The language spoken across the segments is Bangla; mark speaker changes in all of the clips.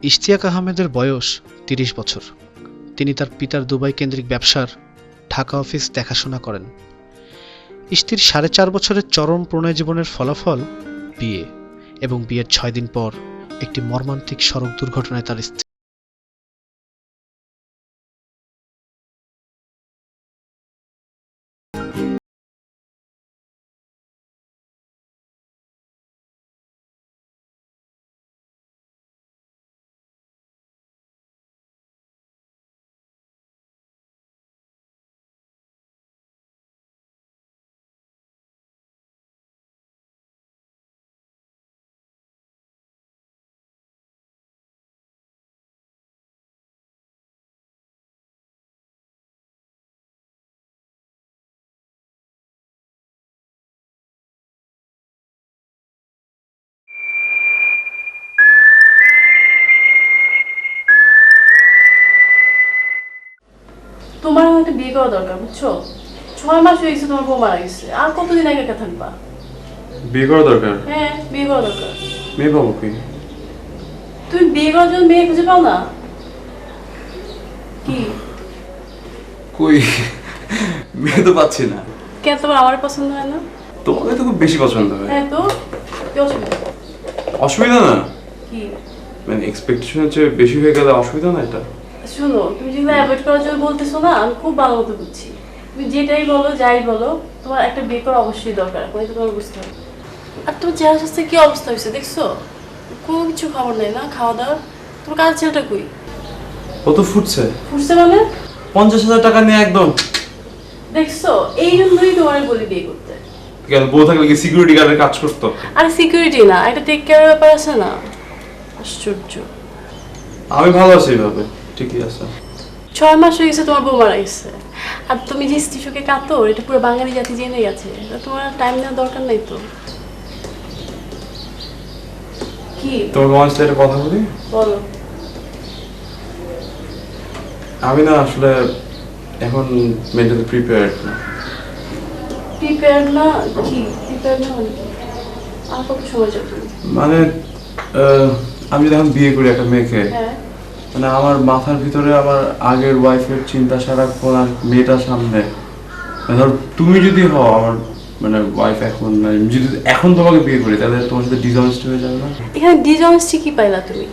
Speaker 1: ইশতিয়াক আহমেদের বয়স ৩০ বছর। তিনি তার পিতার দুবাই কেন্দ্রিক ব্যবসার ঢাকা অফিস দেখাশোনা করেন। ইশতির ৪.৫ বছরের চরম প্রণয় জীবনের ফলাফল বিয়ে, এবং বিয়ের ৬ দিন পর একটি মর্মান্তিক সড়ক দুর্ঘটনায় তার স্ত্রী।
Speaker 2: তোমার একটা বিয়ে করা দরকার, বুঝছো? ৬ মাস হয়ে গেছে তোমার বউ মারা গেছে, আর কতদিন আগে একা থাকবা?
Speaker 3: বিয়ে করা দরকার?
Speaker 2: হ্যাঁ, বিয়ে করা দরকার।
Speaker 3: মেয়ে পাবো কি?
Speaker 2: তুমি বিয়ে করার জন্য মেয়ে খুঁজে পাও না কি?
Speaker 3: কই, মেয়ে তো পাচ্ছি না।
Speaker 2: কেন, তোমার আমার পছন্দ হয় না?
Speaker 3: তোমাকে তো খুব বেশি পছন্দ হয়।
Speaker 2: হ্যাঁ, তো কি অসুবিধা?
Speaker 3: অসুবিধা না,
Speaker 2: কি
Speaker 3: মানে এক্সপেকটেশনের চেয়ে বেশি হয়ে গেলে অসুবিধা না এটা?
Speaker 2: শোনো, তুমি যেগুলো অ্যাভয়েড করার জন্য বলতেছো না, আমি খুব ভালো মতো বুঝছি। তুমি যেটাই বলো, যাই বলো, তোমার একটা বিয়ে করা অবশ্যই দরকার, এখন এটা তোমার বুঝতে হবে। আর তোমার চেহারা স্বাস্থ্যে কি অবস্থা হয়েছে দেখছো? কোনো কিছু খবর নেই না, খাওয়া দাওয়া। তোমার কাজের ছেলেটা কই?
Speaker 3: কত ফুটছে?
Speaker 2: ফুটছে মানে?
Speaker 3: 50,000 টাকা নিয়ে একদম।
Speaker 2: দেখছো, এই জন্যই তোমার বলি বিয়ে করতে।
Speaker 3: কেন, বউ থাকলে কি সিকিউরিটি গার্ডের কাজ করতো?
Speaker 2: আর সিকিউরিটি না, একটা টেক কেয়ারের ব্যাপার আছে না? আশ্চর্য।
Speaker 3: আমি ভালো আছি এইভাবে, ঠিকই আছে।
Speaker 2: ৬ মাস হয়ে গেছে তোমার বউ মারা গেছে, আর তুমি যে স্ত্রীশোকে কাতর, এটা পুরো বাঙালি জাতি জেনে গেছে। তোমার টাইম নেওয়ার দরকার নাই তো। কি
Speaker 3: তোমার সাথে একটা কথা বলি?
Speaker 2: বলো।
Speaker 3: আমি না আসলে এখন মেন্টালি প্রিপেয়ার্ড না।
Speaker 2: প্রিপেয়ার না? কি প্রিপেয়ার না মানে কি? আর কত সময় যাবে?
Speaker 3: মানে আমি যদি এখন বিয়ে করি একটা মেয়েকে,
Speaker 2: হ্যাঁ,
Speaker 3: মানে আমার মাথার ভিতরে আমার আগের ওয়াইফের চিন্তা সারাক্ষণ, আর মেয়েটার সামনে। মানে ধর তুমি যদি হও আমার মানে ওয়াইফ, এখন মানে যদি এখন তোমাকে বিয়ে করি, তাহলে তোমার সাথে ডিসঅনেস্ট হয়ে যাবে না?
Speaker 2: এখানে ডিসঅনেস্টি কি পাইলা তুমি?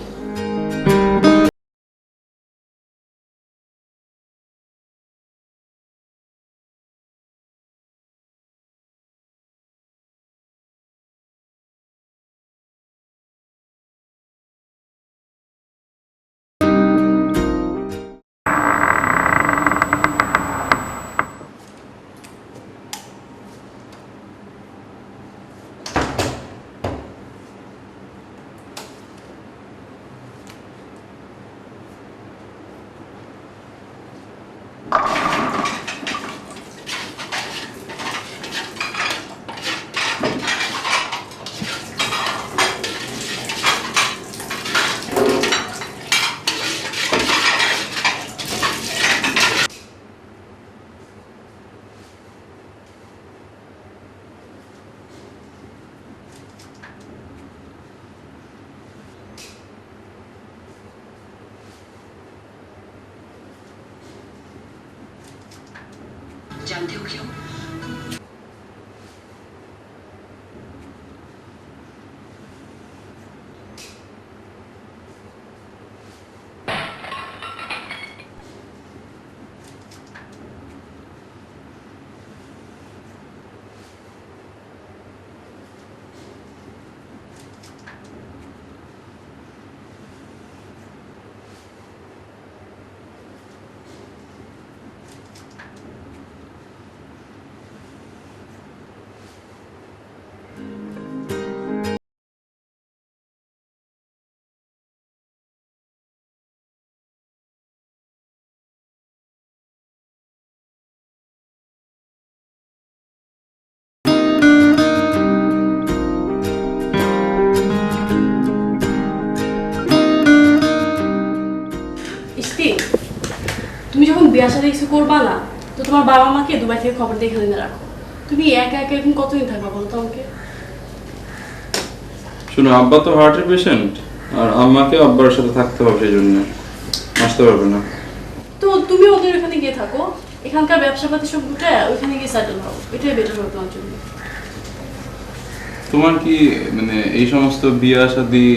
Speaker 4: जानते हो क्यों?
Speaker 2: ইস্তি, তুমি যখন বিয়ে শাদী কিছু করবা না, তো তোমার বাবা মাকে দুবাই থেকে খবর দিয়ে এখানে রাখো। তুমি একা একা এরকম কতদিন থাকবা বলতো আমাকে?
Speaker 3: শুনো, আব্বা তো হার্টের পেশেন্ট, আর আম্মাকে আব্বার সাথে থাকতে হবে, সেই জন্য আসতে পারবে না।
Speaker 2: তো তুমি ওদের ওখানে গিয়ে থাকো, এখানকার ব্যবসা পাতি সব গুটায় ওইখানে গিয়ে সেটেল হও, এটাই বেটার হবে তোমার জন্য।
Speaker 3: তোমার কি মানে এই সমস্ত বিয়ে শাদী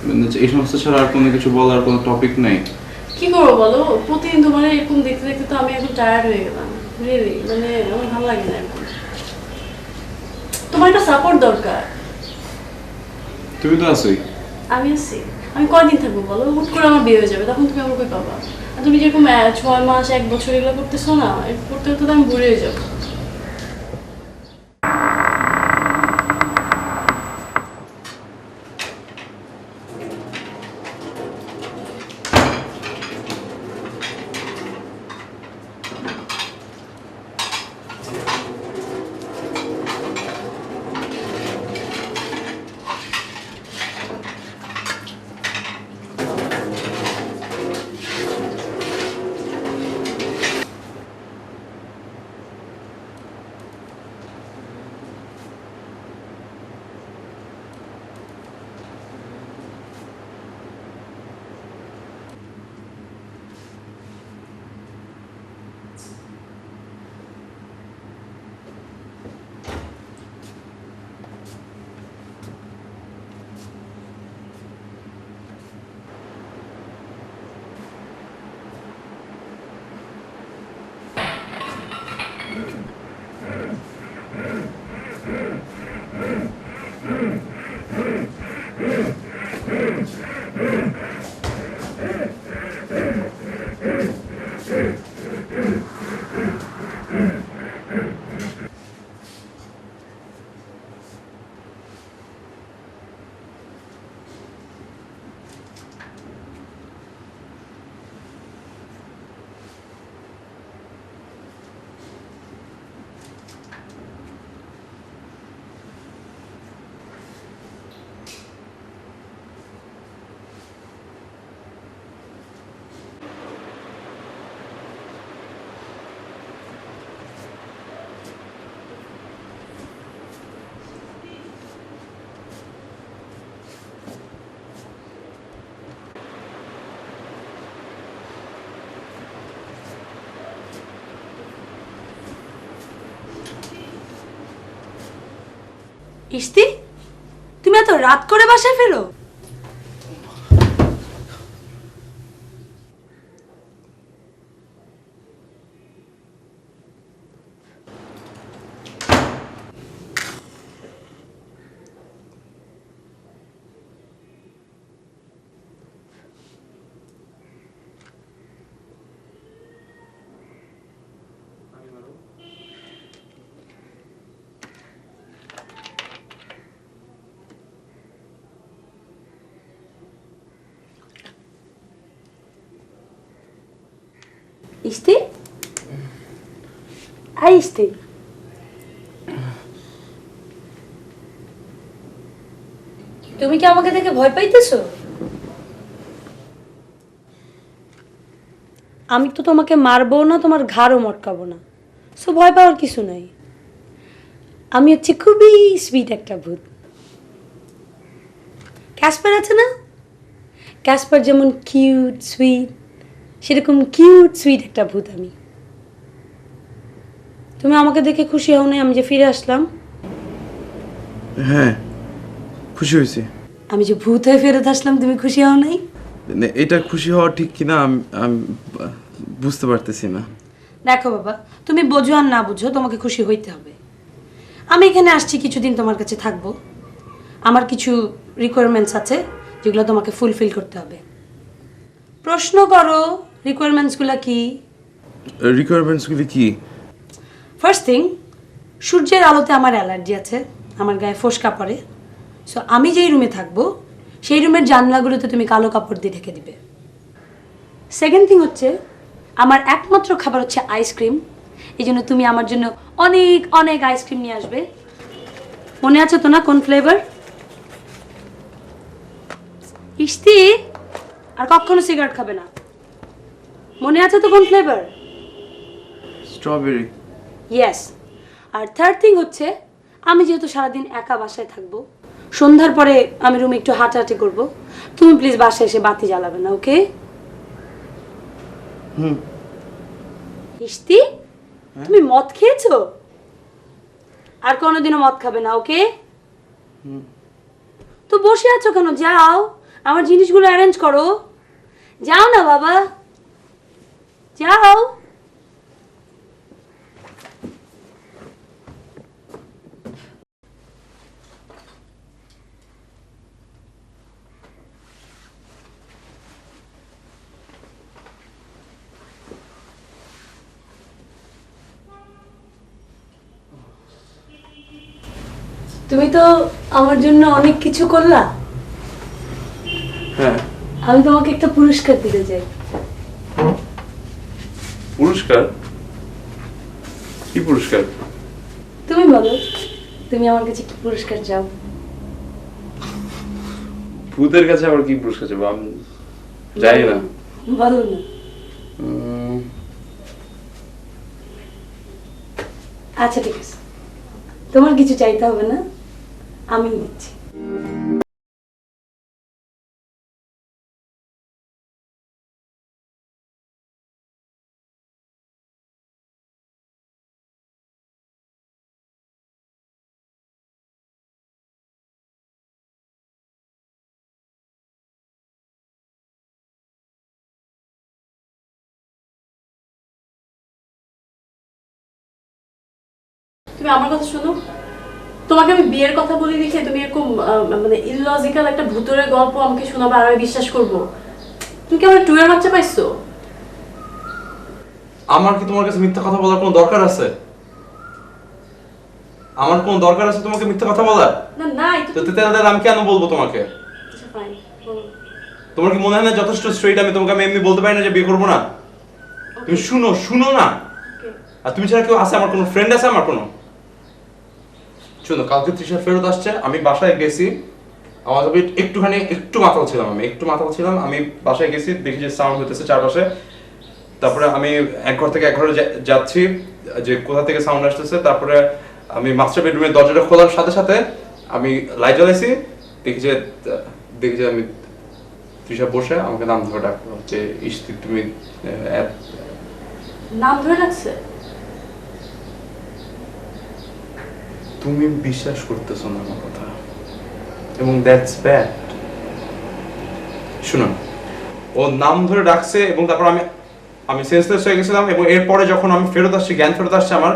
Speaker 3: মানে এই সমস্ত ছাড়া আর কোনো কিছু বলার কোনো টপিক নাই?
Speaker 2: কি করবো বলো, প্রতিদিন তোমার এরকম দেখতে দেখতে তো আমি এখন টায়ার্ড হয়ে গেলাম, রিয়েলি মানে আমার ভালো লাগে না এখন। তোমার একটা সাপোর্ট দরকার।
Speaker 3: তুমি তো আছোই।
Speaker 2: আমি আছি, আমি কয়দিন থাকবো বলো, হুট করে আমার বিয়ে হয়ে যাবে, তখন তুমি আমার কই পাবা? আর তুমি যেরকম 6 মাস 1 বছর এগুলো করতেছো না, করতে করতে তো আমি বুড়ি হয়ে যাবো।
Speaker 4: ইস্তি, তুমি এত রাত করে বাসায় ফেরো? ইস্তি, আই ইস্তি, তুমি কি আমাকে দেখে ভয় পাইতেছো? আমি তো তোমাকে মারবো না, তোমার ঘাড়ও মটকাবো না, সো ভয় পাওয়ার কিছু নাই। আমি হচ্ছে খুবই সুইট একটা ভূত। ক্যাসপার আছে না, ক্যাসপার যেমন কিউট সুইট, সেরকম কিউট সুইট একটা ভূত আমি। তুমি আমাকে দেখে খুশি হও না আমি যে ফিরে আসলাম?
Speaker 3: হ্যাঁ, খুশি হয়েছি।
Speaker 4: আমি যে ভূত হয়ে ফেরত আসলাম, তুমি খুশি হও নাই?
Speaker 3: এটা খুশি হওয়া ঠিক কিনা আমি বুঝতে পারতেছি না।
Speaker 4: দেখো বাবা, তুমি বোঝো আর না বুঝো, তোমাকে খুশি হইতে হবে। আমি এখানে আসছি কিছুদিন তোমার কাছে থাকবো। আমার কিছু রিকোয়ারমেন্টস আছে যেগুলো তোমাকে ফুলফিল করতে হবে। প্রশ্ন করো, রিকোয়ারমেন্টসগুলো কি?
Speaker 3: রিকোয়ারমেন্টসগুলি কি?
Speaker 4: ফার্স্ট থিং, সূর্যের আলোতে আমার অ্যালার্জি আছে, আমার গায়ে ফোস্কা পড়ে। সো আমি যেই রুমে থাকবো সেই রুমের জানলাগুলোতে তুমি কালো কাপড় দিয়ে ঢেকে দিবে। সেকেন্ড থিং হচ্ছে, আমার একমাত্র খাবার হচ্ছে আইসক্রিম, এই জন্য তুমি আমার জন্য অনেক অনেক আইসক্রিম নিয়ে আসবে। মনে আছে তো না কোন ফ্লেভার? ইস্তি, আর কখনো সিগারেট খাবে না। মনে আছে তো কোন ফ্লেভার?
Speaker 3: স্ট্রবেরি।
Speaker 4: ইয়েস। আর থার্ড থিং হচ্ছে, আমি যেহেতু সারাদিন একা বাসায় থাকবো, সন্ধ্যার পরে আমি রুমে একটু হাঁটাহাঁটি করব। তুমি প্লিজ বাসায় এসে বাতি জ্বালাবে না, ওকে?
Speaker 3: হুম।
Speaker 4: ইস্তি, তুমি মদ খেয়েছো? আর কোনোদিনও মদ খাবে না, ওকে? তো বসে আছো কেন? যাও, আমার জিনিসগুলো অ্যারেঞ্জ করো। যাও না বাবা, যাও। তুমি তো আমার জন্য অনেক কিছু করলা।
Speaker 3: হ্যাঁ।
Speaker 4: আমি তোমাকে একটা পুরস্কার দিতে চাই।
Speaker 3: পুরস্কার? কি পুরস্কার?
Speaker 4: তুমি বলো, তুমি আমার কাছে কি পুরস্কার চাও?
Speaker 3: ভূতের কাছে আবার কি পুরস্কার চাবো? আমি জানি না।
Speaker 4: বলো না। আচ্ছা ঠিক আছে, তোমার কিছু চাইতে হবে না, আমি দিচ্ছি।
Speaker 2: তুমি আমার কথা শোনো, তোমাকে আমি বিয়ের কথা বলি দেখে তুমি এরকম মানে ইললজিক্যাল একটা ভূতের গল্প আমাকে শোনাবো আর আমি বিশ্বাস করবো? তুমি কি আমার টুয়ের বাচ্চা পাইছো?
Speaker 3: আমার কি তোমার কাছে মিথ্যা কথা বলার কোনো দরকার আছে? আমার কোনো দরকার আছে তোমাকে মিথ্যা কথা বলার?
Speaker 2: না নাই তো।
Speaker 3: তাহলে আমি কেন বলবো তোমাকে?
Speaker 2: আচ্ছা ফাইন, বলো।
Speaker 3: তোমার কি মনে হয় না যথেষ্ট স্ট্রেট আমি এমনি বলতে পারি না যে বিয়ে করবো না? তুমি শুনো না।
Speaker 2: Okay.
Speaker 3: আর তুমি ছাড়া কেউ আছে? আমার কোনো ফ্রেন্ড আছে? আমার কোনো শুনো, কালকে তৃষা ফেরত আসছে, আমি বাসায় গেছি, আমার একটু মাতাল ছিলাম আমি বাসায় গেছি, দেখি যে সাউন্ড হইতেছে চারপাশে। তারপরে আমি এক ঘর থেকে এক ঘরে যাচ্ছি যে কোথা থেকে সাউন্ড আসতেছে। তারপরে আমি মাস্টার বেডরুমের দরজাটা খোলার সাথে সাথে আমি লাইট জ্বালাইছি, দেখি যে আমি তৃষা বসে আমাকে নাম ধরে ডাকলো যে ইস্তি তুমি
Speaker 2: নাম ধরে রাখছে?
Speaker 3: তুমি বিশ্বাস করতেছো না আমার কথা, এবং দ্যাটস ব্যাড। শুনো, ও নাম ধরে ডাকছে এবং তারপর আমি সেন্সলেস হয়ে গেছিলাম, এবং এরপরে যখন আমি জ্ঞান ফেরত আসছে আমার,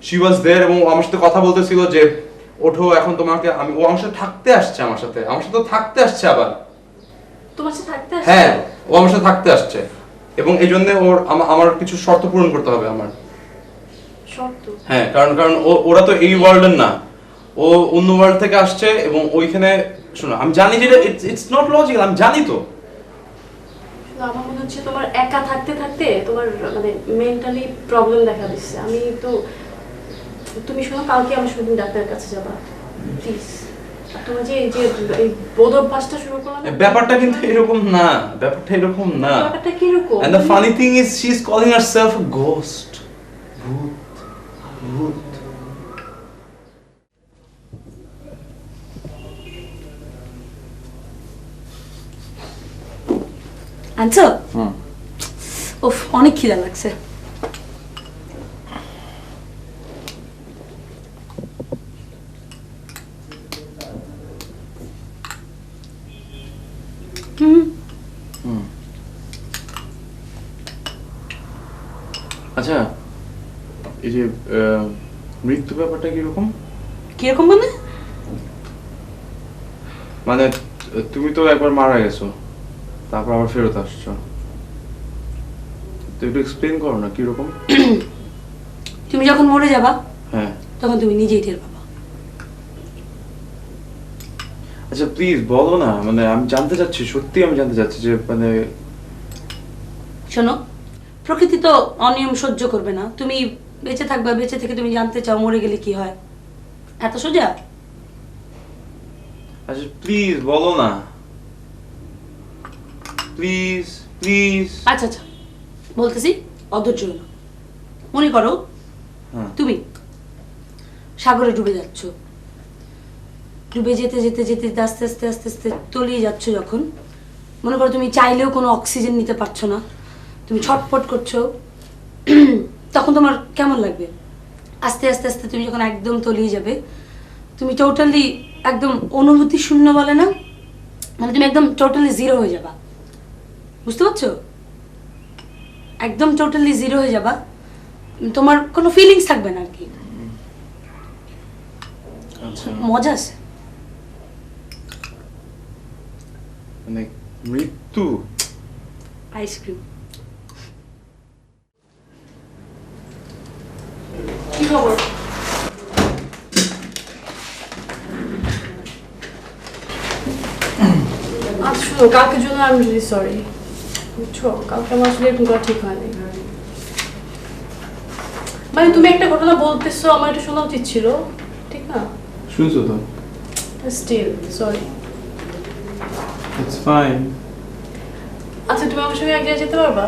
Speaker 3: শি ওয়াজ দেয়ার, এবং আমার সাথে কথা বলতেছিল যে ওঠো এখন তোমাকে ও আমার সাথে থাকতে আসছে, আমার সাথে থাকতে আসছে আবার।
Speaker 2: তোমার সাথে থাকতে আসছে?
Speaker 3: হ্যাঁ, ও আমার সাথে থাকতে আসছে, এবং এই জন্য আমার কিছু শর্ত পূরণ করতে হবে আমার।
Speaker 2: শর্ত?
Speaker 3: হ্যাঁ, কারণ ওরা তো এই ওয়ার্ল্ডের না, ও অন্য ওয়ার্ল্ড থেকে আসছে, এবং ওইখানে শোনো আমি জানি যে ইটস নট লজিক্যাল, আমি জানি তো।
Speaker 2: আমার মনে হচ্ছে তোমার একা থাকতে থাকতে তোমার মানে মেন্টালি প্রবলেম দেখা দিচ্ছে। আমি তো, তুমি শোনো, কালকে আমার সাথে ডাক্তারের কাছে যাবা প্লিজ। তোমার যে এই বোধ অভ্যাসটা শুরু করলাম,
Speaker 3: ব্যাপারটা কিন্তু এরকম না, ব্যাপারটা
Speaker 2: কি রকম?
Speaker 3: and the funny thing is she is calling herself a ghost, ভূত।
Speaker 4: আনছো? উফ, অনেক খিদা লাগছে।
Speaker 3: আচ্ছা, এই যে মৃত্যু ব্যাপারটা কিরকম?
Speaker 4: কিরকম
Speaker 3: মানে তুমি তো একবার মারা গেছো, তারপর আবার ফেরত আসছো, তো একটু এক্সপ্লেইন করো না কিরকম?
Speaker 4: তুমি যখন মরে যাবা,
Speaker 3: হ্যাঁ,
Speaker 4: তখন তুমি নিজেই টের পাবা।
Speaker 3: আচ্ছা প্লিজ বলো না, মানে আমি জানতে চাচ্ছি, সত্যি আমি জানতে চাচ্ছি যে মানে
Speaker 4: শোনো, প্রকৃতি তো অনিয়ম সহ্য করবে না। তুমি বেঁচে থাকবা, বেঁচে থেকে তুমি জানতে চাও মরে গেলে কি হয়, এত সোজা?
Speaker 3: আচ্ছা প্লিজ বলো না, প্লিজ।
Speaker 4: আচ্ছা বলতেছি, অধৈর্য হলো। মনে করো তুমি সাগরে ডুবে যাচ্ছ, ডুবে যেতে যেতে যেতে যেতে আস্তে আস্তে আস্তে আস্তে তলিয়ে যাচ্ছ যখন, মনে করো তুমি চাইলেও কোনো অক্সিজেন নিতে পারছো না, তুমি ছটফট করছো, তখন তোমার কেমন লাগবে? আস্তে আস্তে আস্তে তুমি যখন একদম তলিয়ে যাবে, তুমি টোটালি একদম অনুভূতি শূন্য বলে না, মানে তুমি একদম টোটালি জিরো হয়ে যাবা, বুঝতে পারছো? একদম টোটালি জিরো হয়ে যাবা, তোমার কোনো ফিলিংস থাকবে না আর কি।
Speaker 3: আচ্ছা,
Speaker 4: মজা আছে।
Speaker 3: মানে মৃত্যু?
Speaker 4: আইসক্রিম।
Speaker 2: কি খবর? আচ্ছা শোনো, কালকের জন্য আমি রিয়েলি সরি, বুঝছো? কালকে আমার আসলে এরকম করা ঠিক হয়নি। মানে তুমি একটা ঘটনা বলতেছো, আমার এটা শোনা উচিত ছিল, ঠিক না?
Speaker 3: শুনছো তো?
Speaker 2: Still sorry.
Speaker 3: It's fine.
Speaker 2: আচ্ছা তুমি আমার সঙ্গে এক জায়গায় যেতে পারবা?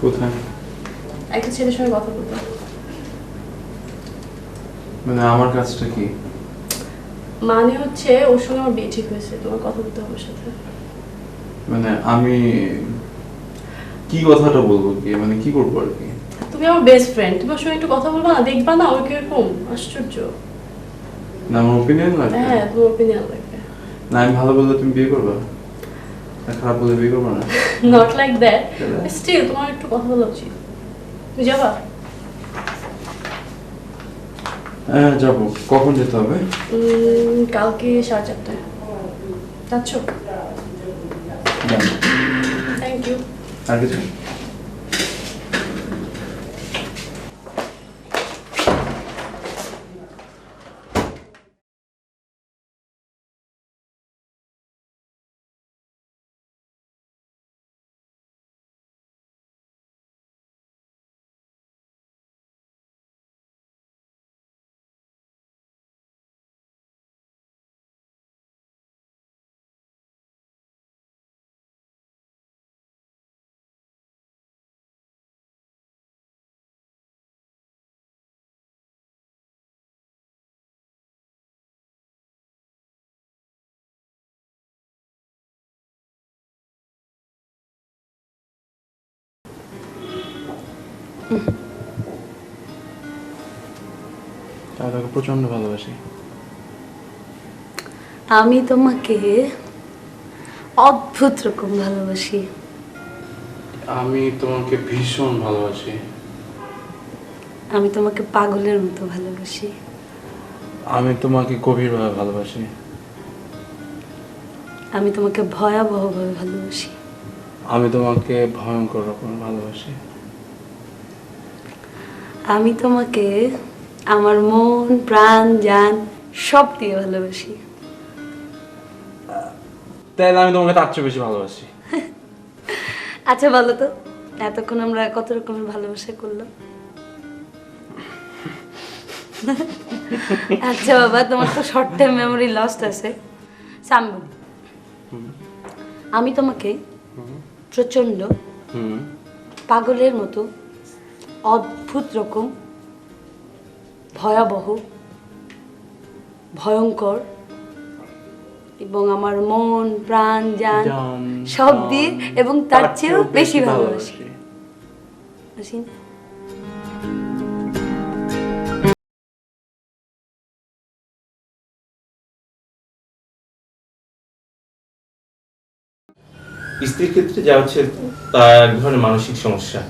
Speaker 3: কোথায়?
Speaker 2: একটা ছেলের সঙ্গে কথা বলতে।
Speaker 3: মানে আমার কাজটা কি?
Speaker 2: মানে হচ্ছে ওর সঙ্গে আমার বিয়ে ঠিক হয়েছে, তোমার কথা বলতে হবে ওর সাথে।
Speaker 3: মানে আমি কি কথাটা বলবো, কি মানে কি করবো আর কি?
Speaker 2: তুমি আমার বেস্ট ফ্রেন্ড, তুমি ওর সঙ্গে একটু কথা বলবা না? দেখবা না ওর কিরকম আশ্চর্য।
Speaker 3: না আমার ওপিনিয়ন লাগবে?
Speaker 2: হ্যাঁ তোমার ওপিনিয়ন লাগবে।
Speaker 3: না আমি ভালো বললে তুমি বিয়ে করবে, না খারাপ বললে বিয়ে করবে না?
Speaker 2: নট লাইক দ্যাট,
Speaker 3: তাহলে?
Speaker 2: স্টিল তোমার একটু কথা বলা উচিত। তুমি যাবা?
Speaker 3: হ্যাঁ যাবো। কখন যেতে হবে?
Speaker 2: কালকে 4:30টায়। যাচ্ছ? Thank you.
Speaker 3: আর কিছু? আমি তাকে প্রচন্ড ভালোবাসি।
Speaker 4: আমি তোমাকে অদ্ভুত রকম ভালোবাসি।
Speaker 3: আমি তোমাকে ভীষণ ভালোবাসি।
Speaker 4: আমি তোমাকে পাগলের মতো ভালোবাসি।
Speaker 3: আমি তোমাকে গভীরভাবে ভালোবাসি।
Speaker 4: আমি তোমাকে ভয়াবহভাবে ভালোবাসি।
Speaker 3: আমি তোমাকে ভয়ঙ্কর রকমের ভালোবাসি।
Speaker 4: আমি তোমাকে আমার মন প্রাণ জান সব দিয়ে ভালোবাসি।
Speaker 3: তাহলে আমি তোমাকে তার চেয়ে বেশি ভালোবাসি।
Speaker 4: আচ্ছা বলো তো, এতক্ষণ আমরা কত রকমের ভালোবাসা করলাম? আচ্ছা বাবা, তোমার তো শর্ট টাইম মেমোরি লস্ট আছে। সাম বলি, আমি তোমাকে প্রচন্ড পাগলের মতো অদ্ভুত রকম ভয়াবহ ভয়ঙ্কর এবং আমার মন প্রাণ জান সব দিয়ে এবং তার চেয়েও বেশি ভালোবাসি। বুঝি না?
Speaker 5: স্ত্রীর ক্ষেত্রে যা হচ্ছে তা এক ধরনের মানসিক সমস্যা।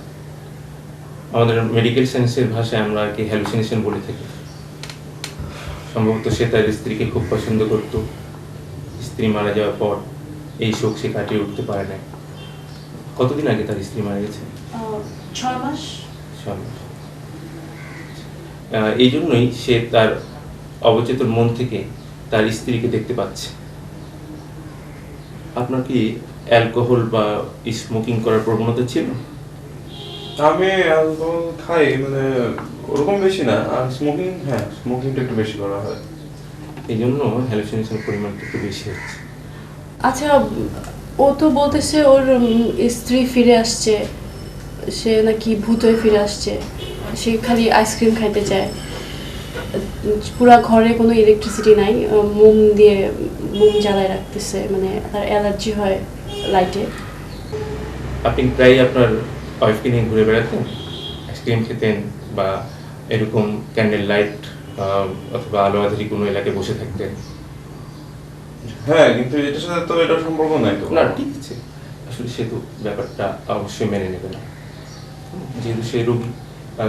Speaker 5: আমাদের মেডিকেল সায়েন্সের ভাষায় আমরা আর কি হ্যালুসিনেশন বলে থাকি। সম্ভবত সে তার স্ত্রীকে খুব পছন্দ করত, স্ত্রী মারা যাওয়ার পর এই শোক সে কাটিয়ে উঠতে পারে না। কতদিন আগে তার স্ত্রী মারা গেছে?
Speaker 2: 6 মাস।
Speaker 5: 6 মাস। এই জন্যই সে তার অবচেতন মন থেকে তার স্ত্রীকে দেখতে পাচ্ছে। আপনার কি অ্যালকোহল বা স্মোকিং করার প্রবণতা ছিল?
Speaker 3: আমি অ্যালকোহল খাই, মানে ওরকম বেশি না, আর স্মোকিং, হ্যাঁ স্মোকিংটা একটু বেশি করা হয়।
Speaker 5: এই জন্য হ্যালুসিনেশনের পরিমাণটা একটু বেশি হচ্ছে।
Speaker 2: আচ্ছা ও তো বলতেছে ওর স্ত্রী ফিরে আসছে, সে নাকি ভূত হয়ে ফিরে আসছে, সে খালি আইসক্রিম খাইতে চায়। পুরা ঘরে কোনো ইলেকট্রিসিটি নাই, মোম জ্বালায় রাখতেছে, মানে তার অ্যালার্জি হয় লাইটে।
Speaker 5: আপনি প্রায় আপনার ওয়াইফকে নিয়ে ঘুরে বেড়াতেন, আইসক্রিম খেতেন বা এরকম ক্যান্ডেল লাইট অথবা আলো আধারি কোনো এলাকায় বসে থাকতেন?
Speaker 3: হ্যাঁ, কিন্তু এটার সাথে তো এটা সম্পর্ক নাই তো।
Speaker 5: না ঠিক আছে, আসলে সে তো ব্যাপারটা অবশ্যই মেনে নেবে না, যেহেতু সে রোগী।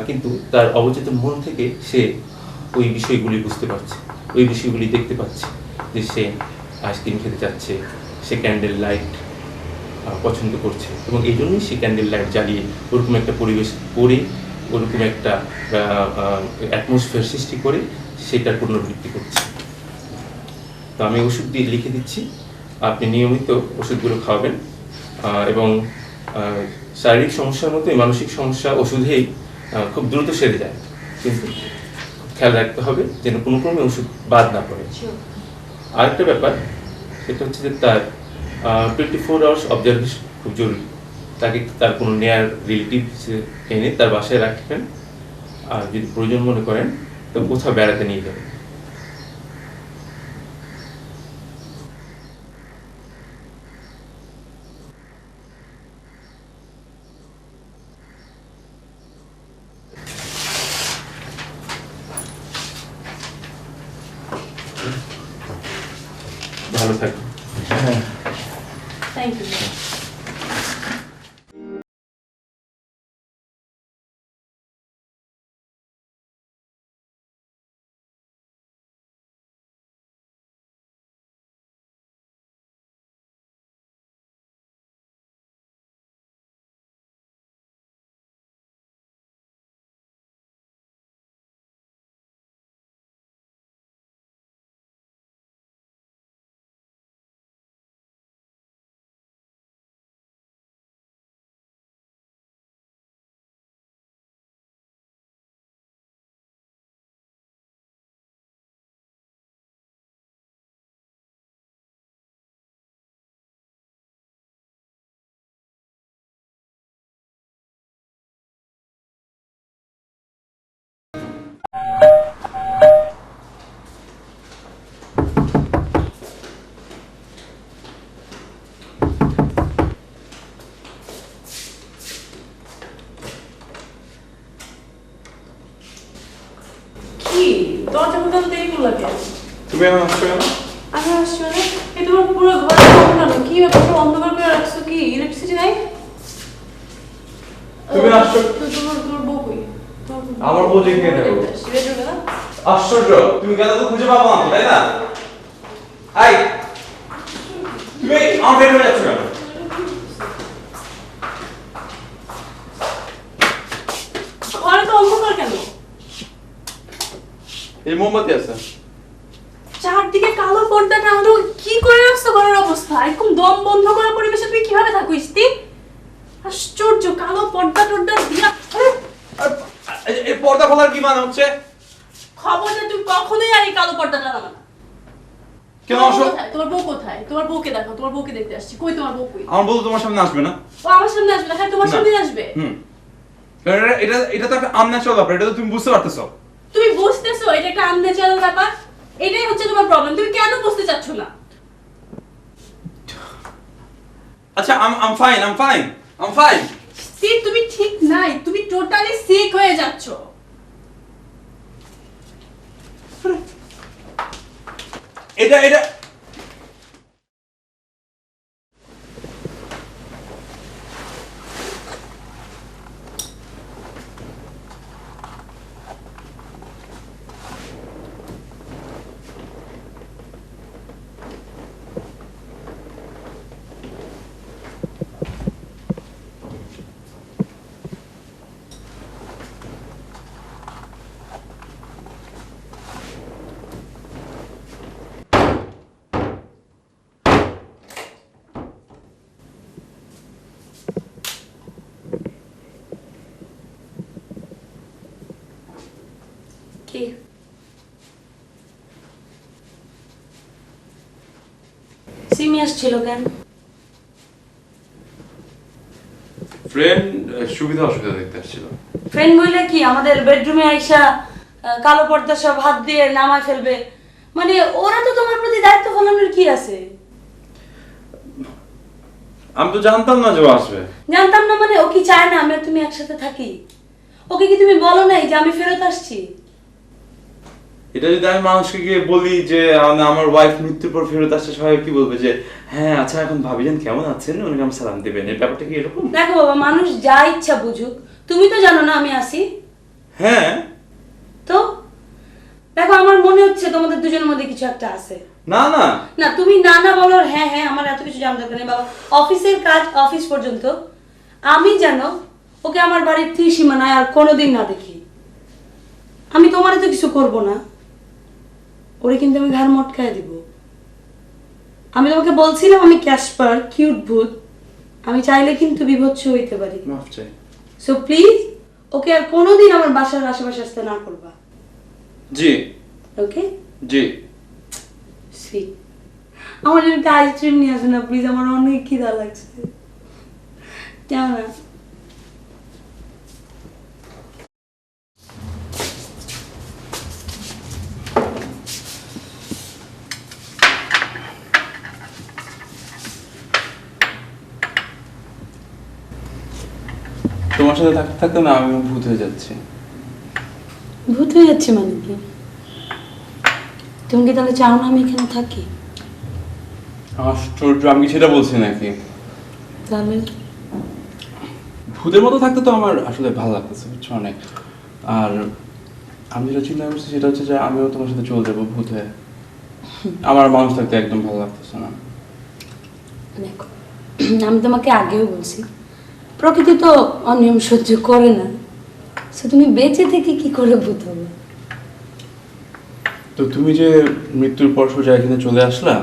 Speaker 5: কিন্তু তার অবচেতন মন থেকে সে ওই বিষয়গুলি বুঝতে পারছে, ওই বিষয়গুলি দেখতে পাচ্ছে যে সে আইসক্রিম খেতে চাচ্ছে, সে ক্যান্ডেল লাইট পছন্দ করছে, এবং এই জন্যই সে ক্যান্ডেল লাইট জ্বালিয়ে ওরকম একটা পরিবেশ করে, ওরকম একটা অ্যাটমসফিয়ার সৃষ্টি করে সেটার পুনরাবৃত্তি করছে। তো আমি ওষুধ দিয়ে লিখে দিচ্ছি, আপনি নিয়মিত ওষুধগুলো খাওয়াবেন, এবং শারীরিক সমস্যার মতোই মানসিক সমস্যা ওষুধেই খুব দ্রুত সেরে যায়, কিন্তু খেয়াল রাখতে হবে যেন কোনো ক্রমে ওষুধ বাদ না পড়ে। আরেকটা ব্যাপার সেটা হচ্ছে যে তার 24 আওয়ার্স অবজারভেশন খুব জরুরি। তাকে তার কোনো নেয়ার রিলেটিভ এনে তার বাসায় রাখবেন, আর যদি প্রয়োজন মনে করেন তো কোথাও বেড়াতে নিয়ে যাবেন। ভালো থাকবেন।
Speaker 2: Thank you. কি দরজা খুলতে তো দেরি করলা কেন?
Speaker 3: তুমি এখন আসছো কেন?
Speaker 2: আমি আসছি মানে এই তোমার পুরো ঘর অন্ধকার, কি ব্যাপার সব অন্ধকার করে রাখছো? কি ইলেকট্রিসিটি নাই?
Speaker 3: তুমি আসছো?
Speaker 2: তো তোমার বউ কই?
Speaker 3: আমার বউ যেখানে থাকো।
Speaker 2: বেডরুমে না?
Speaker 3: আশ্চর্য, তুমি গেলে তো খুঁজে পাবো না, তাই না? আই, তুমি আমার বেডরুমে যাচ্ছ কেন?
Speaker 2: ঘরে তো অন্ধকার কেন?
Speaker 3: এই মোমবাতি আছে।
Speaker 2: চারদিকে কালো পর্দা টাঙানো, কি করে রাখছো ঘরের অবস্থা? একদম দম বন্ধ করা পরিবেশে তুমি কিভাবে থাকো ইস্তি? আশ্চর্য, কালো পর্দা টর্দা দিয়া।
Speaker 3: এই পর্দা খোলার কি মানে হচ্ছে?
Speaker 2: খবরদার তুমি কখনোই আর এই কালো পর্দাটা নামা না।
Speaker 3: কেন
Speaker 2: তোমার বউ
Speaker 3: আসো?
Speaker 2: কোথায়? তোমার বউ কোথায়? তোমার বউকে দেখো, তোমার বউকে দেখতে আসছি। কই তোমার বউ কই?
Speaker 3: আমার বউ তোমার সামনে আসবে না।
Speaker 2: ও আমার সামনে আসবে না? হ্যাঁ তোমার
Speaker 3: না।
Speaker 2: সামনে আসবে।
Speaker 3: এটা এটা তো একটা আনন্যাচারাল ব্যাপার, এটা তো তুমি বুঝতে পারতেছো।
Speaker 2: তুমি বুঝতেছো এটা একটা আনন্যাচারাল ব্যাপার? এটাই হচ্ছে তোমার প্রবলেম, তুমি কেন বুঝতে চাচ্ছ না?
Speaker 3: আচ্ছা, I'm fine, I'm fine, I'm fine.
Speaker 2: সি তুমি ঠিক নাই, তুমি টোটালি সিক হয়ে যাচ্ছ।
Speaker 3: এটা এটা
Speaker 2: কি
Speaker 4: সিমি আসছিল কেন?
Speaker 3: ফ্রেন্ড সুবিধা অসুবিধা দেখতে আসছিল।
Speaker 4: ফ্রেন্ড বললে কি আমাদের বেডরুমে আইসা কালো পর্দা সব হাত দিয়ে নামায় ফেলবে, মানে ওরা তো তোমার প্রতি দায়িত্ব পালনের কি আছে?
Speaker 3: আমি তো জানতাম না যে ও আসবে।
Speaker 4: জানতাম না মানে ও কি চায় না আমি আর তুমি একসাথে থাকি? ওকে কি তুমি বলো নাই যে আমি ফেরত আসছি?
Speaker 3: এটা যদি আমি মানুষকে গিয়ে বলি যে আমার ওয়াইফ মৃত্যুর পর ফেরত আসছে, সবাই কি বলবে যে হ্যাঁ আচ্ছা এখন ভাবিজান কেমন আছেন, উনি আমার সালাম দিবেন, এই ব্যাপারটা কি এরকম?
Speaker 4: দেখো বাবা, মানুষ যা ইচ্ছা বুঝুক, তুমি তো জানো না আমি আসি।
Speaker 3: হ্যাঁ
Speaker 4: তো দেখো, আমার মনে হচ্ছে তোমাদের দুজনের মধ্যে কিছু একটা আছে।
Speaker 3: না না
Speaker 4: না, তুমি না না বলো, হ্যাঁ হ্যাঁ, আমার এত কিছু জানতে দরকার নেই বাবা। অফিসের কাজ অফিস পর্যন্ত, আমি যেন ওকে আমার বাড়ির ত্রিসীমানায় আর কোনোদিন না দেখি। আমি তোমারে তো কিছু করব না, ওরে কিন্তু আমি ঘাড় মটকায় দিব। আমি তোমাকে বলছিলাম আমি ক্যাসপার, কিউট ভূত, আমি চাইলে কিন্তু বিভৎস হইতে পারি।
Speaker 3: মাফ চাই।
Speaker 4: সো প্লিজ ওকে আর কোনোদিন আমার বাসার আশেপাশে আসতে না করবা।
Speaker 3: জি
Speaker 4: ওকে?
Speaker 3: জি।
Speaker 4: সুইট। আমার জন্য একটা আইসক্রিম নিয়ে আসো না প্লিজ, আমার অনেক খিদা লাগছে। যাও না।
Speaker 3: তোমার সাথে থাকতে থাকতে না আমি ভূত হয়ে যাচ্ছি।
Speaker 4: ভূত হয়ে যাচ্ছে মানে কি? তুমি কি তাহলে চাও না আমি এখানে থাকি?
Speaker 3: আশ্চর্য, আমি কি সেটা বলছি নাকি?
Speaker 4: তাহলে
Speaker 3: ভূতের মতো থাকতে তো আমার আসলে ভালো লাগতেছে, বুঝছো, অনেক। আর আমি যেটা চিন্তা করছি সেটা হচ্ছে যে আমিও তোমার সাথে চলে যাবো ভূত হয়ে। আমার মানুষ থাকতে একদম ভালো লাগতেছে না।
Speaker 4: দেখো, আমি তোমাকে আগেও বলছি প্রকৃতি তো অনিয়ম সহ্য করে না, সো তুমি বেঁচে থেকে কি করে ভূত হবে?
Speaker 3: তো তুমি যে মৃত্যুর পর সোজা এখানে চলে আসলা,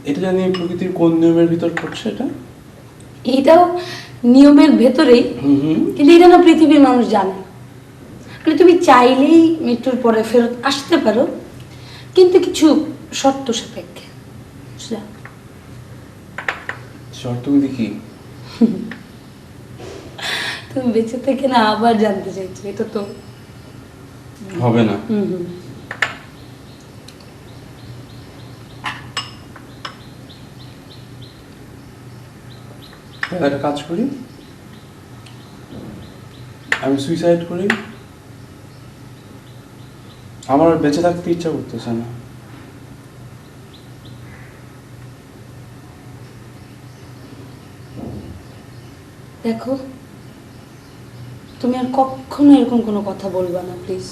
Speaker 3: এটা জানি প্রকৃতির কোন নিয়মের ভিতর পড়ছে এটা?
Speaker 4: এটাও নিয়মের ভেতরেই,
Speaker 3: হুম।
Speaker 4: কিন্তু এটা না পৃথিবীর মানুষ জানে। মানে তুমি চাইলেই মৃত্যুর পরে ফেরত আসতে পারো, কিন্তু কিছু শর্ত সাপেক্ষে। বুঝলা?
Speaker 3: শর্তগুলি কি?
Speaker 4: তুমি বেঁচে থেকে না আবার জানতে চাইছো, এটা তো
Speaker 3: হবে না। একটা কাজ করি, আমি সুইসাইড করি। আমার আর বেঁচে থাকতে ইচ্ছা করতেছে না।
Speaker 4: দেখো, তুমি আর কখনো এরকম কোনো কথা বলবা না প্লিজ।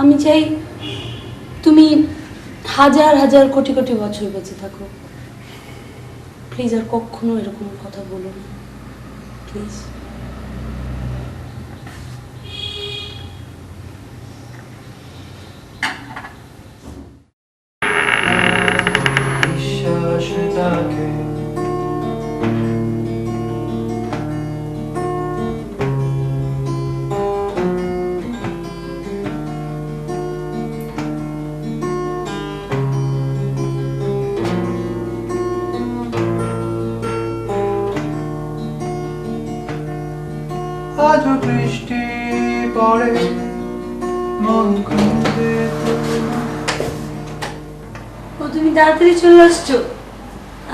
Speaker 4: আমি চাই তুমি হাজার হাজার কোটি কোটি বছর বেঁচে থাকো। প্লিজ আর কখনো এরকম কথা বলো না প্লিজ।
Speaker 6: আজও বৃষ্টি পড়ে মন খুঁজে
Speaker 4: ও, তুমি তাড়াতাড়ি চলে আসছো।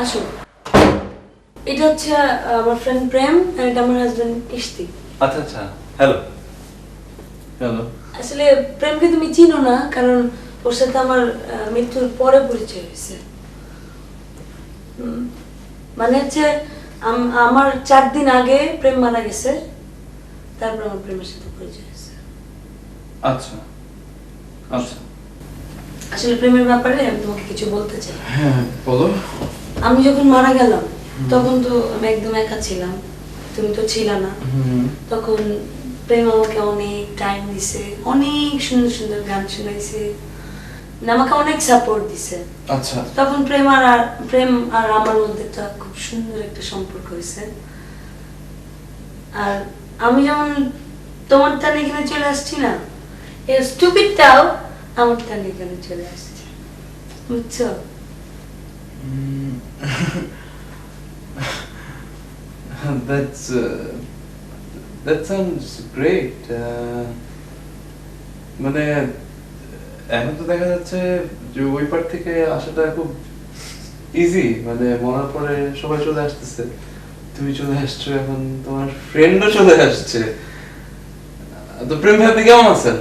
Speaker 4: আসো। এটা হচ্ছে আমার ফ্রেন্ড প্রেম, আর এটা আমার হাজবেন্ড ইশতি।
Speaker 3: আচ্ছা আচ্ছা, হ্যালো হ্যালো।
Speaker 4: আসলে প্রেমকে তুমি চিনো না, কারণ ওর সাথে আমার মৃত্যুর পরে পরিচয় হয়েছে। মানে হচ্ছে আমার 4 দিন আগে প্রেম মারা গেছে, তারপর আমার প্রেমের সাথে পরিচয় হয়েছে।
Speaker 3: আচ্ছা আচ্ছা।
Speaker 4: আসলে প্রেমের ব্যাপারে আমি তোমাকে কিছু বলতে চাই।
Speaker 3: হ্যাঁ বলো।
Speaker 4: আমি যখন মারা গেলাম তখন তো আমি একদম একা ছিলাম, তুমি তো ছিলা না। তখন প্রেম আমাকে অনেক টাইম দিছে, অনেক সুন্দর সুন্দর গান শোনাইছে, আমাকে অনেক সাপোর্ট দিছে।
Speaker 3: আচ্ছা।
Speaker 4: তখন প্রেম আর আমার মধ্যে একটা খুব সুন্দর একটা সম্পর্ক হয়েছে। আর আমি যেমন তোমার টানে এখানে চলে আসছি না, এই স্টুপিডটাও আমার টানে এখানে চলে আসছে, বুঝছো?
Speaker 6: That sounds great.
Speaker 3: মানে এখন তো দেখা যাচ্ছে যে ওই পার থেকে আসাটা খুব ইজি, মানে মরার পরে সবাই চলে আসতেছে, তুমি চলে আসছো, এখন তোমার ফ্রেন্ডও চলে আসছে। তো প্রেম ভাই আপনি কেমন আছেন?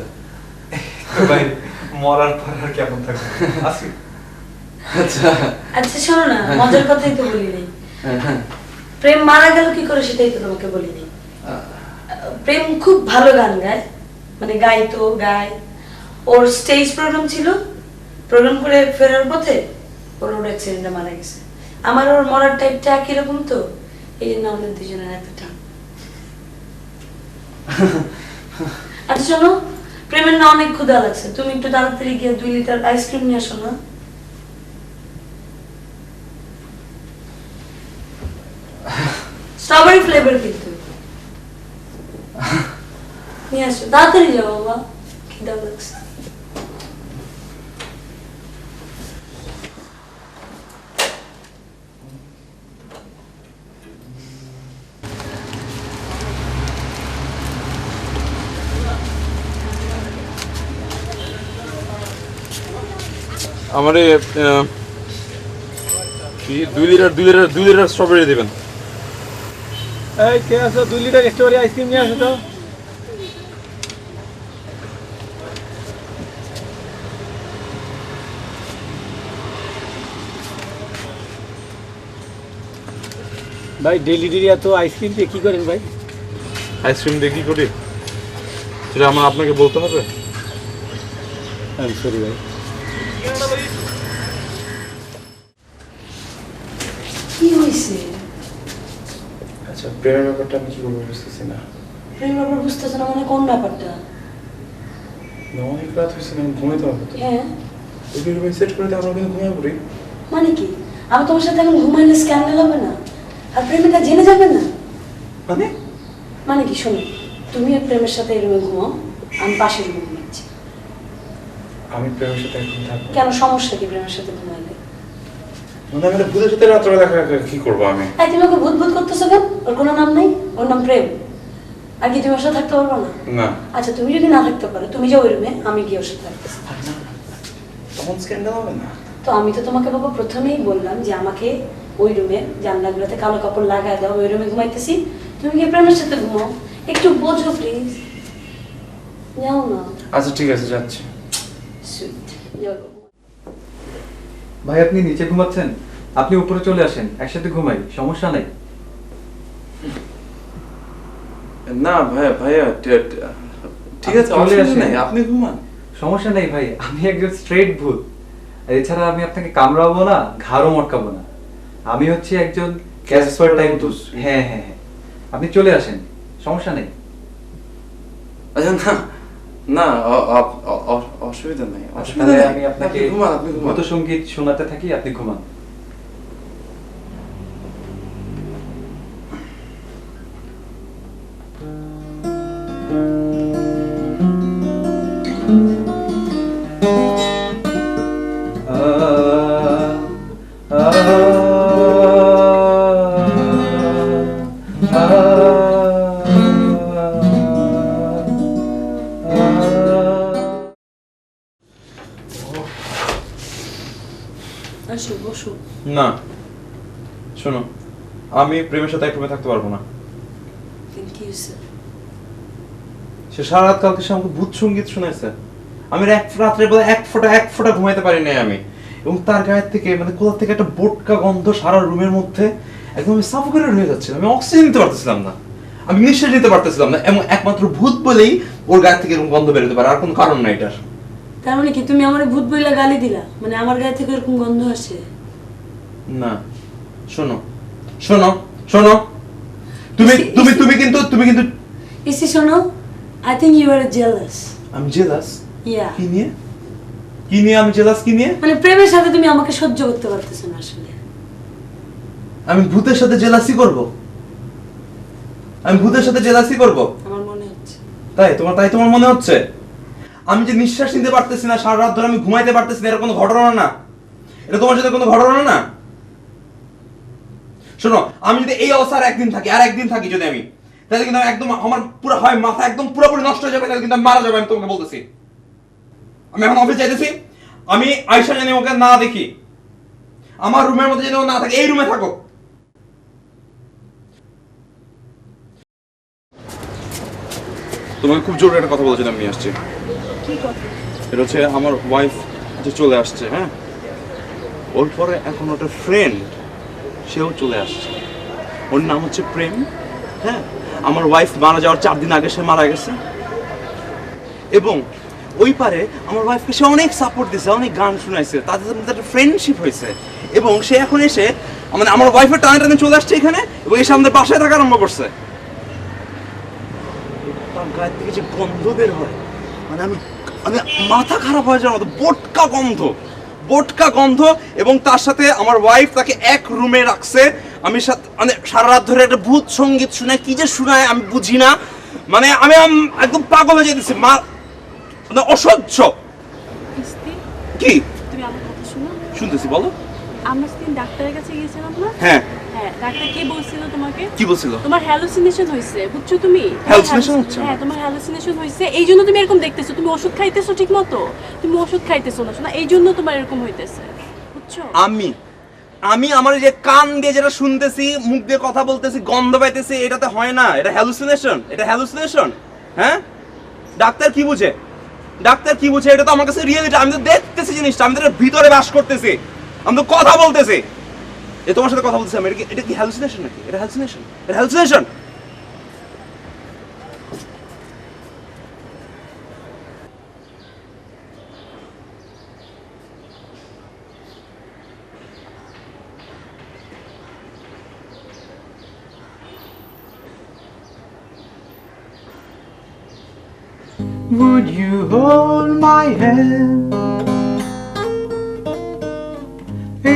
Speaker 6: ভাই মরার পর আর কেমন থাকবে, আছি।
Speaker 3: আচ্ছা
Speaker 4: আচ্ছা শোনো না, মজার কথাই তো বলি নাই।
Speaker 3: হ্যাঁ
Speaker 4: প্রেম মারা গেল কি করে সেটাই তো তোমাকে বলি নাই। প্রেম খুব ভালো গান গায়, মানে গাইতো গায়। ওর স্টেজ প্রোগ্রাম ছিল, প্রোগ্রাম করে ফেরার পথে ওর রোড অ্যাক্সিডেন্টে মারা গেছে। আমার ওর মরার টাইপটা একই রকম, তো এই জন্য আমাদের দুজনের এত টান। আচ্ছা শোনো, প্রেমের না অনেক ক্ষুধা লাগছে, তুমি একটু তাড়াতাড়ি গিয়ে 2 লিটার আইসক্রিম নিয়ে আসো না। স্ট্রবেরি ফ্লেভার কিন্তু নিয়ে আসো, তাড়াতাড়ি যাও বাবা, খিদা লাগছে।
Speaker 5: আমার 2 লিটার স্ট্রবেরি দেবেন।
Speaker 7: এই কে আছো, 2 লিটার স্ট্রবেরি আইসক্রিম নিয়ে আসো তো। ভাই ডেলি ডেলি এত আইসক্রিম দিয়ে কি করেন ভাই?
Speaker 5: আইসক্রিম দিয়ে কি করি সেটা আমার আপনাকে বলতে হবে?
Speaker 7: সরি ভাই।
Speaker 4: কি হয়েছে?
Speaker 3: আচ্ছা, প্রেমের ব্যাপারটা আমি কি করবো বুঝতেছি না।
Speaker 4: প্রেম ব্যাপার বুঝতেছো না মানে কোন ব্যাপারটা?
Speaker 3: অনেক রাত হয়েছে না, ঘুমাইতে হবে তো।
Speaker 4: হ্যাঁ
Speaker 3: ওই রুমে সেট করে দিয়ে আমরা কিন্তু ঘুমিয়ে পড়ি।
Speaker 4: মানে কি, আমি তোমার সাথে এখন ঘুমাইলে স্ক্যান্ডাল হবে না? আর প্রেমিকা জেনে যাবে না?
Speaker 3: মানে
Speaker 4: মানে কি, শোনো, তুমি আর প্রেমের সাথে এই রুমে ঘুমাও, আমি পাশের রুমে ঘুমাচ্ছি।
Speaker 3: আমি প্রেমের সাথে এখন থাকবো?
Speaker 4: কেন, সমস্যা কি প্রেমের সাথে ঘুমাইলে?
Speaker 3: মানে আমি ভূতের সাথে রাত্রে দেখা কি করবো আমি?
Speaker 4: তাই তুমি ওকে ভূত ভূত করতেছো কেন? ওর কোনো নাম নেই, ওর নাম প্রেম। আর কি তুমি ওর সাথে থাকতে পারবো না?
Speaker 3: না।
Speaker 4: আচ্ছা তুমি যদি না থাকতে পারো, তুমি যাও ওই রুমে, আমি গিয়ে ওর সাথে থাকতেছি।
Speaker 3: তখন স্ক্যান্ডাল হবে না?
Speaker 4: তো আমি তো তোমাকে বাবা প্রথমেই বললাম যে আমাকে ওই রুমে জানলাগুলোতে কালো কাপড় লাগায় দাও, ওই রুমে ঘুমাইতেছি, তুমি গিয়ে প্রেমের সাথে ঘুমাও। একটু বোঝো প্লিজ, যাও না।
Speaker 3: আচ্ছা ঠিক আছে, যাচ্ছি।
Speaker 4: সুইট, যাও।
Speaker 6: ভাই আপনি নিচে ঘুমাচ্ছেন, আপনি উপরে চলে আসেন, একসাথে ঘুমাই, সমস্যা নাই।
Speaker 3: না ভাইয়া ভাইয়া ঠিক আছে,
Speaker 6: চলে
Speaker 3: অসুবিধা
Speaker 6: আসেন।
Speaker 3: নেই, আপনি ঘুমান।
Speaker 6: সমস্যা নেই ভাই, আমি একজন স্ট্রেট ভূত। আর এছাড়া আমি আপনাকে কামড়াবো না, ঘাড়ও মটকাবো না। আমি হচ্ছে একজন ক্যাসপার টাইপ ভূত। হ্যাঁ হ্যাঁ হ্যাঁ, আপনি চলে আসেন, সমস্যা নেই।
Speaker 3: আচ্ছা না না, অসুবিধা নেই, অসুবিধা
Speaker 6: তাহলে
Speaker 3: নেই।
Speaker 6: আমি আপনাকে
Speaker 3: আপনি ঘুমান, আপনি ঘুমান।
Speaker 6: ভূত সঙ্গীত শোনাতে থাকি, আপনি ঘুমান।
Speaker 4: আসো বসো।
Speaker 5: না শোনো, আমি প্রেমের সাথে এক রুমে থাকতে পারবো না।
Speaker 4: কি হয়েছে?
Speaker 5: সে সারা রাত কালকে সে আমাকে ভূত সঙ্গীত শোনাইছে। আমি এক রাত্রে বলে এক ফোঁটা ঘুমাইতে পারি নাই আমি। এবং তার গায়ের থেকে মানে কোথা থেকে একটা বোটকা গন্ধ সারা রুমের মধ্যে, একদম আমি সাফোকেটেড হয়ে যাচ্ছিলাম। আমি অক্সিজেন নিতে পারতেছিলাম না, আমি নিঃশ্বাস নিতে পারতেছিলাম না। এবং একমাত্র ভূত বলেই ওর গায়ে থেকে এরকম গন্ধ বেরোতে পারে, আর কোনো কারণ নাই এটার।
Speaker 4: তার মানে কি তুমি আমার ভূত বইলা গালি দিলা? মানে আমার গায়ে থেকে এরকম গন্ধ আসে?
Speaker 5: না শোনো শোনো শোনো, তুমি তুমি তুমি কিন্তু তুমি কিন্তু
Speaker 4: ইসি শোনো, I think you are jealous.
Speaker 5: আমি জেলাস?
Speaker 4: ইয়া,
Speaker 5: কি নিয়ে? কি নিয়ে আমি জেলাস? কি নিয়ে?
Speaker 4: মানে প্রেমের সাথে তুমি আমাকে সহ্য করতে পারতেছো না আসলে।
Speaker 5: আমি ভূতের সাথে জেলাসি করব? আমি ভূতের সাথে জেলাসি করব?
Speaker 4: আমার মনে হচ্ছে।
Speaker 5: তাই তোমার মনে হচ্ছে? আমি যে নিঃশ্বাস নিতে পারতেছি না, সারা রাত ধরে আমি ঘুমাইতে পারতেছি না, এটা কোনো ঘটনা না? এটা তোমার সাথে কোনো ঘটনা না? শোনো, আমি যদি এই অবস্থায় একদিন থাকি আর একদিন থাকি যদি আমি, তাহলে কিন্তু আমি একদম আমার পুরো হয় মাথা একদম পুরোপুরি নষ্ট হয়ে যাবে, তাহলে কিন্তু আমি মারা যাবো, আমি তোমাকে বলতেছি।
Speaker 8: আমি এখন অফিস যাইতেছি, আমি আয়শা জানি ওকে না দেখি, আমার রুমের মধ্যে যেন ও না থাকে, এই রুমে থাকো। তোমাকে খুব জরুরি একটা কথা বলেছিলাম, আমি আসছি।
Speaker 2: কি কথা?
Speaker 8: এটা হচ্ছে আমার ওয়াইফ যে চলে আসছে, হ্যাঁ, ওর পরে এখন ওটা ফ্রেন্ড সেও চলে আসছে। ওর নাম হচ্ছে প্রেম। হ্যাঁ, আমার ওয়াইফ মারা যাওয়ার 4 দিন আগে সে মারা গেছে, এবং ওই পারে আমার ওয়াইফকে সে অনেক সাপোর্ট দিছে, অনেক গান শুনাইছে, তাদের মধ্যে একটা ফ্রেন্ডশিপ হয়েছে, এবং সে এখন এসে মানে আমার ওয়াইফের টানে টানে চলে আসছে এখানে, এবং এসে আমাদের বাসায় থাকা আরম্ভ করছে। তার গায়ের থেকে যে গন্ধ বের হয়, মানে আমি আমি মাথা খারাপ হয়ে যাওয়ার মতো বোটকা গন্ধ, বোটকা গন্ধ। এবং তার সাথে আমার ওয়াইফ তাকে এক রুমে রাখছে। আমি মানে সারা রাত ধরে একটা ভূত সঙ্গীত শুনায়, কি যে শুনায় আমি বুঝি না, মানে আমি একদম পাগল হয়ে যেতেছি, মা মানে অসহ্য। কি
Speaker 2: তুমি আমার কথা শুনো।
Speaker 8: শুনতেছি, বলো।
Speaker 2: আমরা সেদিন ডাক্তারের কাছে গিয়েছিলাম না?
Speaker 8: হ্যাঁ
Speaker 2: হ্যাঁ, ডাক্তার কি বলছিল তোমাকে?
Speaker 8: কি বলছিল?
Speaker 2: তোমার হ্যালুসিনেশন হইছে, বুঝছো তুমি?
Speaker 8: হ্যালুসিনেশন হচ্ছে?
Speaker 2: হ্যাঁ, তোমার হ্যালুসিনেশন হইছে, এই জন্য তুমি এরকম দেখতেছো। তুমি ওষুধ খাইতেছো ঠিক মতো? তুমি ওষুধ খাইতেছো না, শোনা, এই জন্য তোমার এরকম হইতেছে, বুঝছো?
Speaker 8: আমি আমার এই যে কান দিয়ে যেটা শুনতেছি, মুখ দিয়ে কথা বলতেছি, গন্ধ পাইতেছি, এটাতে হয় না। এটা হ্যালুসিনেশন, এটা হ্যালুসিনেশন। হ্যাঁ, ডাক্তার কি বুঝে? ডাক্তার কি বুঝে? এটা তো আমার কাছে রিয়েলিটি। আমি তো দেখতেছি জিনিসটা, আমি তো এর ভিতরে বাস করতেছি, আমি তো কথা বলতেছি, এ তোমার সাথে কথা বলতেছি আমি। এটা কি হ্যালুসিনেশন নাকি? এটা হ্যালুসিনেশন, এটা hallucination.
Speaker 9: Would you hold my hand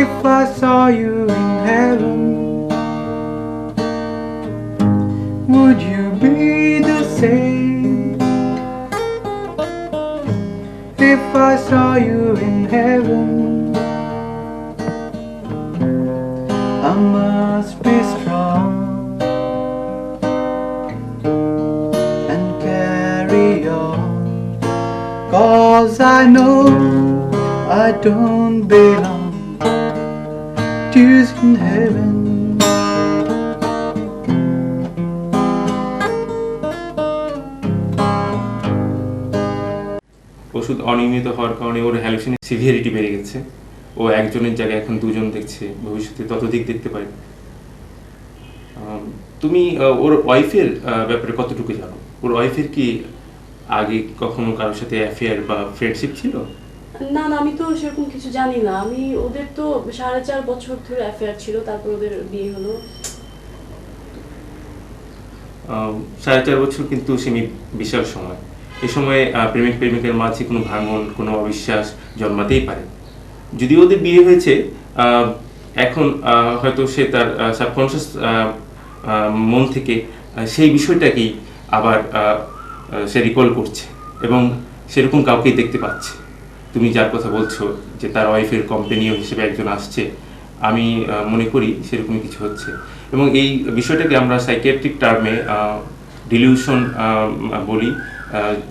Speaker 9: if I saw you in heaven? Would you be the same if I saw you in heaven? I must be strong and carry on, 'cause I know I don't belong to in heaven.
Speaker 5: ওষুধ অনিয়মিত হওয়ার কারণে ওর হ্যালুসিনেশন সিভিয়ারিটি বেড়ে গেছে। ও একজনের জায়গায় এখন দুজন দেখছে, ভবিষ্যতে ততোধিক দেখতে পারে। তুমি ওর ওয়াইফের ব্যাপারে কতটুকু জানো? ওর ওয়াইফের কি আগে কখনো কারোর সাথে অ্যাফেয়ার বা ফ্রেন্ডশিপ ছিল?
Speaker 2: না না, আমি তো সেরকম কিছু জানি না। আমি ওদের তো 4.5 বছর ধরে অ্যাফেয়ার ছিল, তারপর ওদের বিয়ে হলো।
Speaker 5: 4.5 বছর কিন্তু সীমিত বিশাল সময়। এই সময় প্রেমিক প্রেমিকের মাঝে কোনো ভাঙন, কোনো অবিশ্বাস জন্মাতেই পারে। যদিও ওদের বিয়ে হয়েছে, এখন হয়তো সে তার সাবকনশিয়াস মন থেকে সেই বিষয়টাকেই আবার সে রিকল করছে, এবং সেরকম কাউকেই দেখতে পাচ্ছে। তুমি যার কথা বলছো যে তার ওয়াইফের কম্পেনিও হিসেবে একজন আসছে, আমি মনে করি সেরকমই কিছু হচ্ছে। এবং এই বিষয়টাকে আমরা সাইকিয়াট্রিক টার্মে ডিলিউশন বলি,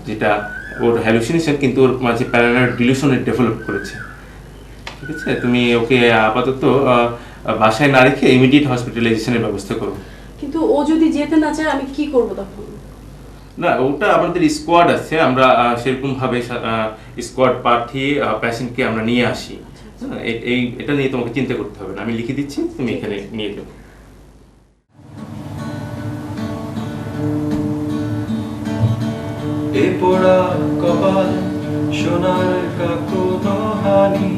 Speaker 5: যেটা ওর হ্যালুসিনেশন কিন্তু ওর মাঝে প্যারানয়েড ডিলিউশনের ডেভেলপ করেছে। ঠিক আছে, তুমি ওকে আপাতত বাসায় না রেখে ইমিডিয়েট হসপিটালাইজেশনের ব্যবস্থা করো।
Speaker 2: কিন্তু ও যদি যেতে না চায়, আমি কি করব তখন?
Speaker 5: না, ওটা আমাদের স্কোয়াড আছে, আমরা সেরকম ভাবে স্কোয়াড পাঠিয়ে পেশেন্টকে আমরা নিয়ে আসি। এটা নিয়ে তোমাকে চিন্তা করতে হবে না, আমি লিখে দিচ্ছি, তুমি এখানে নিয়ে যাও।
Speaker 9: এ পোড়া কপাল সোনার কাকুনো হানি,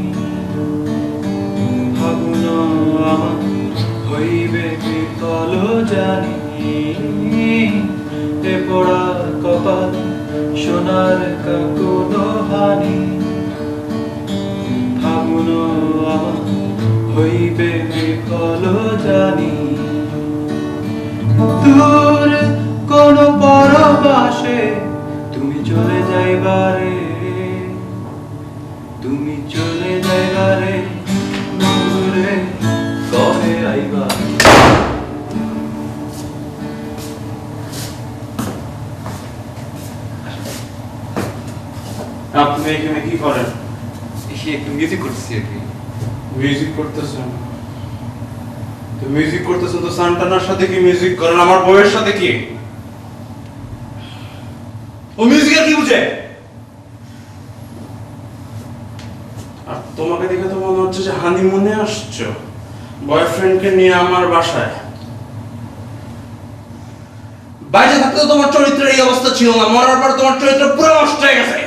Speaker 9: ভাবুন আমার হইবে বিফল জানি। এ পোড়া কপাল সোনার কাকুনো হানি, ভাবুন আমার হইবে বিফল জানি। দূর কোন পরবাসে তুমি চলে যাইবারে, তুমি চলে যাইবারে, দূরে কবে আইবা।
Speaker 8: আপনি এখানে কি করেন?
Speaker 6: একটু মিউজিক করতেছি আর কি।
Speaker 8: মিউজিক করতেছেন? তো মিউজিক করতেছেন তো সান্টানার সাথে কি মিউজিক করেন, আমার বউয়ের সাথে কি? ও মিউজিকের কি বুঝে? আর তোমাকে দেখে তো মনে হচ্ছে যে হানিমুনে আসছো বয়ফ্রেন্ডকে নিয়ে আমার বাসায়। বাইরে থাকতে তো তোমার চরিত্রের এই অবস্থা ছিল না, মরার পর তোমার চরিত্র পুরো নষ্ট হয়ে গেছে।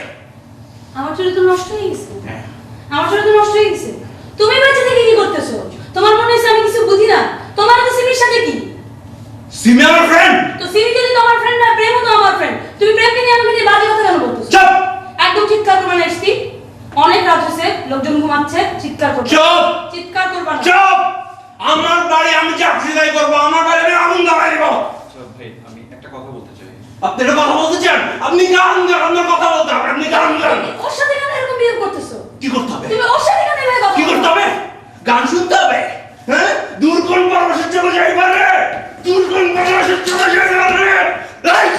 Speaker 4: আমার চরিত্র নষ্ট হয়ে গেছে?
Speaker 8: হ্যাঁ।
Speaker 4: আমার চরিত্র নষ্ট হয়ে গেছে? তুমি বাচ্চা থেকে কি করতেছো? তোমার মনে হচ্ছে আমি কিছু বুঝি না? তোমার তো সিমির সাথে কি?
Speaker 8: সিমি আমার ফ্রেন্ড।
Speaker 4: তো সিমি যদি তোমার ফ্রেন্ড না, প্রেমও তো আমার ফ্রেন্ড। তুমি প্রেমকে নিয়ে আমাকে নিয়ে বাজে কথা কেন বলতেছো?
Speaker 8: চুপ।
Speaker 4: একদম চিৎকার করবে না এসতি। অনেক রাত হয়েছে, লোকজন ঘুমাচ্ছে, চিৎকার করবে।
Speaker 8: চুপ।
Speaker 4: চিৎকার করবে না।
Speaker 8: চুপ। আমার বাড়ি আমি যা খুশি তাই করবো, আমার বাড়ি আমি আগুন জ্বালাই দিব।
Speaker 6: আচ্ছা ভাই, আমি একটা কথা বলতে চাই।
Speaker 8: আপনি এটা কথা বলতে চান? আপনি গান গান, আপনার কথা বলতে হবে, আপনি গান গান।
Speaker 4: ওর সাথে কেন এরকম বিহেভ করতেছো?
Speaker 8: কি করতে হবে?
Speaker 4: তুমি ওর সাথে কেন এভাবে কথা
Speaker 8: কি করতে হবে? গান শুনতে হবে? হ্যাঁ, দূর কোন পরবাসে চলে যাই পারে, দূর কোন পরবাসে চলে যাই পারে। রাইট।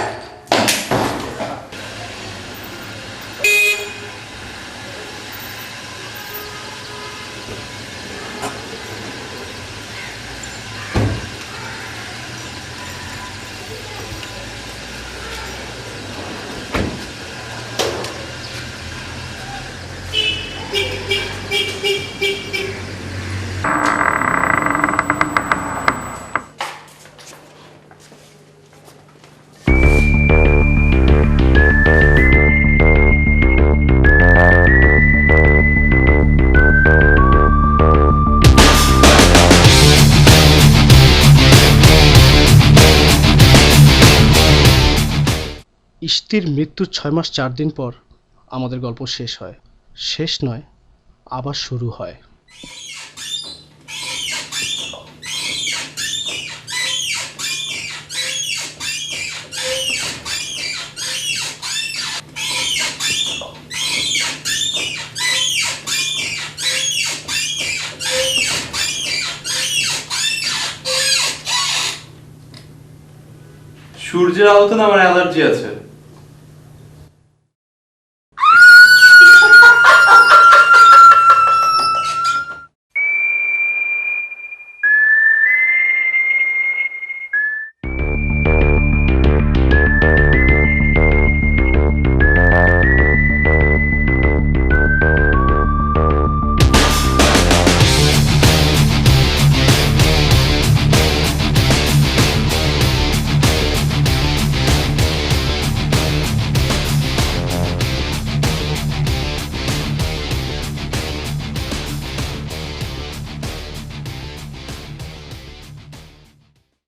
Speaker 1: ইষ্টির মৃত্যুর 6 মাস 4 দিন পর আমাদের গল্প শেষ হয়। শেষ নয়, আবার শুরু হয়।
Speaker 3: সূর্যের আলোতে না আমার অ্যালার্জি আছে।